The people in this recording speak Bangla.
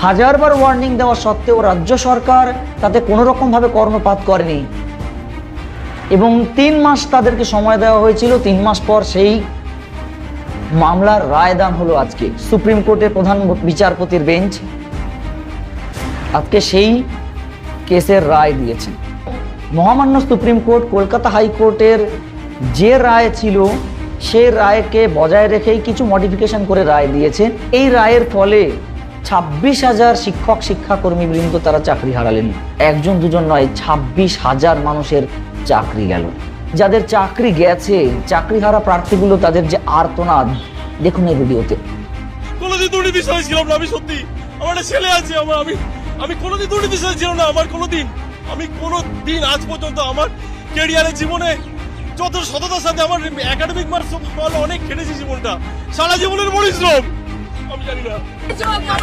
হাজারবার ওয়ার্নিং দেওয়া সত্ত্বেও রাজ্য সরকার তাতে কোনো রকম ভাবে কর্ণপাত করেনি এবং 3 মাস তাদেরকে সময় দেওয়া হয়েছিল। 3 মাস পর সেই মামলার রায়দান হলো আজকে। সুপ্রিম কোর্টের প্রধান বিচারপতির বেঞ্চ আজকে সেই কেসের রায় দিয়েছে। মহামান্য সুপ্রিম কোর্ট কলকাতা হাইকোর্টের যে রায় ছিল সেই রায়কে বজায় রেখেই কিছু মডিফিকেশন করে রায় দিয়েছে। এই রায়ের ফলে 26,000 শিক্ষক শিক্ষাকর্মী বৃন্দ তারা চাকরি হারালেন। একজন দুজন নয়, 26,000 মানুষের চাকরি গেল। যাদের চাকরি গেছে, চাকরি হারা প্রার্থীগুলো তাদের যে আর্তনাদ দেখুন এই ভিডিওতে। কোনোদিন দুর্নীতির সাথে ছিলাম না, আমি সত্যি আমার একটা ছেলে আছে, আমি কোনোদিন দুর্নীতির সাথে ছিলাম না। আমি কোনোদিন আজ পর্যন্ত আমার ক্যারিয়ারের জীবনে যত সততার সাথে আমার একাডেমিক মার্কস অনেক খেটেছি জীবনটা, সারা জীবনের পরিশ্রম আমি জানি না।